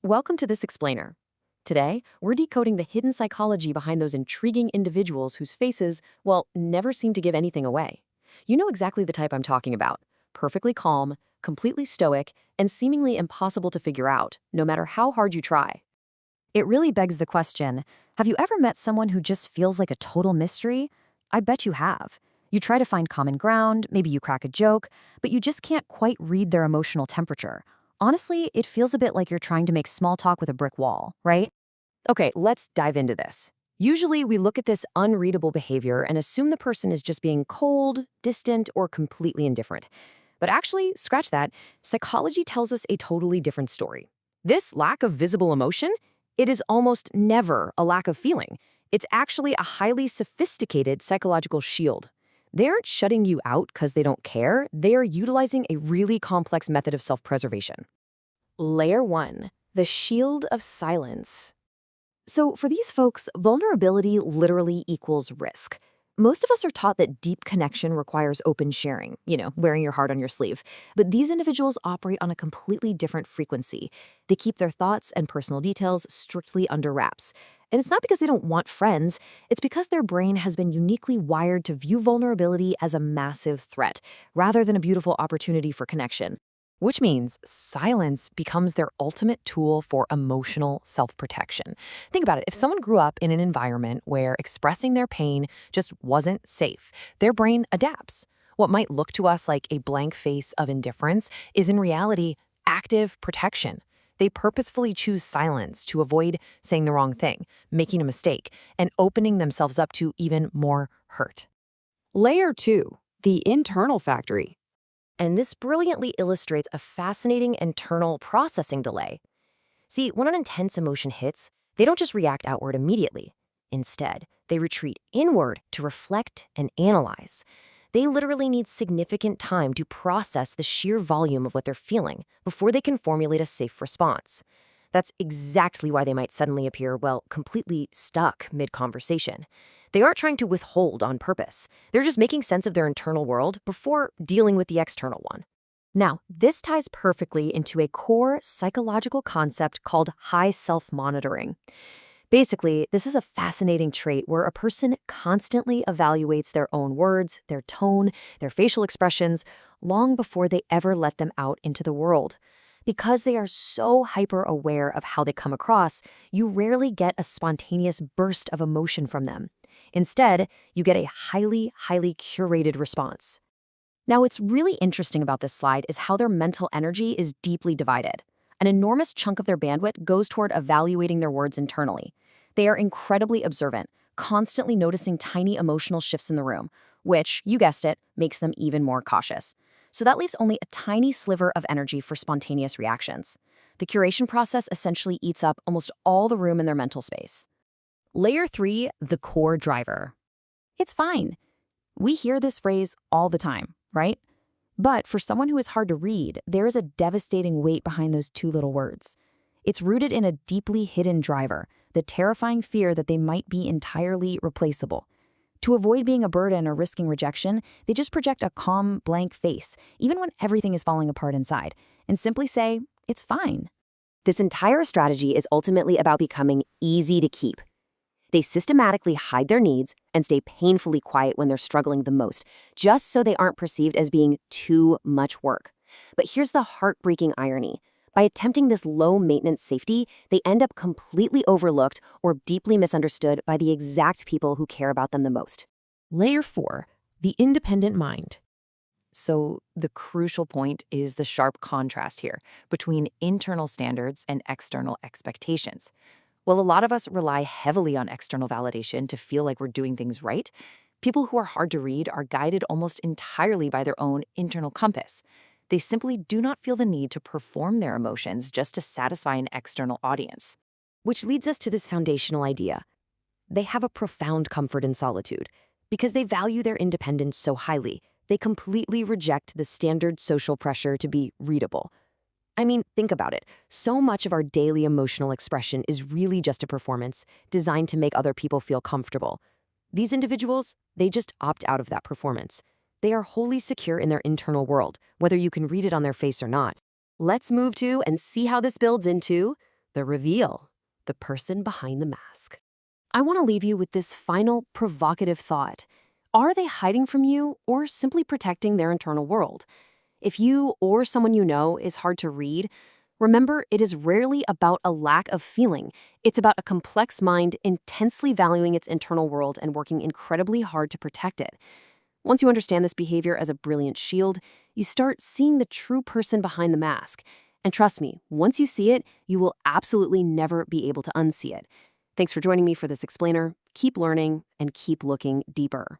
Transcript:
Welcome to this explainer. Today, we're decoding the hidden psychology behind those intriguing individuals whose faces, well, never seem to give anything away. You know exactly the type I'm talking about. Perfectly calm, completely stoic, and seemingly impossible to figure out, no matter how hard you try. It really begs the question, have you ever met someone who just feels like a total mystery? I bet you have. You try to find common ground, maybe you crack a joke, but you just can't quite read their emotional temperature. Honestly, it feels a bit like you're trying to make small talk with a brick wall, right? Okay, let's dive into this. Usually, we look at this unreadable behavior and assume the person is just being cold, distant, or completely indifferent. But actually, scratch that, psychology tells us a totally different story. This lack of visible emotion, it is almost never a lack of feeling. It's actually a highly sophisticated psychological shield. They aren't shutting you out because they don't care. They are utilizing a really complex method of self-preservation. Layer 1, the shield of silence. So for these folks, vulnerability literally equals risk. Most of us are taught that deep connection requires open sharing, wearing your heart on your sleeve. But these individuals operate on a completely different frequency. They keep their thoughts and personal details strictly under wraps. And it's not because they don't want friends, it's because their brain has been uniquely wired to view vulnerability as a massive threat, rather than a beautiful opportunity for connection. Which means silence becomes their ultimate tool for emotional self-protection. Think about it. If someone grew up in an environment where expressing their pain just wasn't safe, their brain adapts. What might look to us like a blank face of indifference is in reality active protection. They purposefully choose silence to avoid saying the wrong thing, making a mistake, and opening themselves up to even more hurt. Layer 2, the internal factory. And this brilliantly illustrates a fascinating internal processing delay. See, when an intense emotion hits, they don't just react outward immediately. Instead, they retreat inward to reflect and analyze. They literally need significant time to process the sheer volume of what they're feeling before they can formulate a safe response. That's exactly why they might suddenly appear, well, completely stuck mid-conversation. They aren't trying to withhold on purpose. They're just making sense of their internal world before dealing with the external one. Now, this ties perfectly into a core psychological concept called high self-monitoring. Basically, this is a fascinating trait where a person constantly evaluates their own words, their tone, their facial expressions, long before they ever let them out into the world. Because they are so hyper-aware of how they come across, you rarely get a spontaneous burst of emotion from them. Instead, you get a highly curated response. Now, what's really interesting about this slide is how their mental energy is deeply divided. An enormous chunk of their bandwidth goes toward evaluating their words internally. They are incredibly observant, constantly noticing tiny emotional shifts in the room, which, you guessed it, makes them even more cautious. So that leaves only a tiny sliver of energy for spontaneous reactions. The curation process essentially eats up almost all the room in their mental space. Layer 3, the core driver. It's fine. We hear this phrase all the time, right? But for someone who is hard to read, there is a devastating weight behind those two little words. It's rooted in a deeply hidden driver, the terrifying fear that they might be entirely replaceable. To avoid being a burden or risking rejection, they just project a calm, blank face, even when everything is falling apart inside, and simply say, it's fine. This entire strategy is ultimately about becoming easy to keep. They systematically hide their needs and stay painfully quiet when they're struggling the most, just so they aren't perceived as being too much work. But here's the heartbreaking irony. By attempting this low-maintenance safety, they end up completely overlooked or deeply misunderstood by the exact people who care about them the most. Layer 4, the independent mind. So the crucial point is the sharp contrast here between internal standards and external expectations. While a lot of us rely heavily on external validation to feel like we're doing things right, people who are hard to read are guided almost entirely by their own internal compass. They simply do not feel the need to perform their emotions just to satisfy an external audience. Which leads us to this foundational idea. They have a profound comfort in solitude. Because they value their independence so highly, they completely reject the standard social pressure to be readable. I mean, think about it. So much of our daily emotional expression is really just a performance designed to make other people feel comfortable. These individuals, they just opt out of that performance. They are wholly secure in their internal world, whether you can read it on their face or not. Let's move to and see how this builds into the reveal, the person behind the mask. I want to leave you with this final provocative thought. Are they hiding from you or simply protecting their internal world? If you or someone you know is hard to read, remember it is rarely about a lack of feeling. It's about a complex mind intensely valuing its internal world and working incredibly hard to protect it. Once you understand this behavior as a brilliant shield, you start seeing the true person behind the mask. And trust me, once you see it, you will absolutely never be able to unsee it. Thanks for joining me for this explainer. Keep learning and keep looking deeper.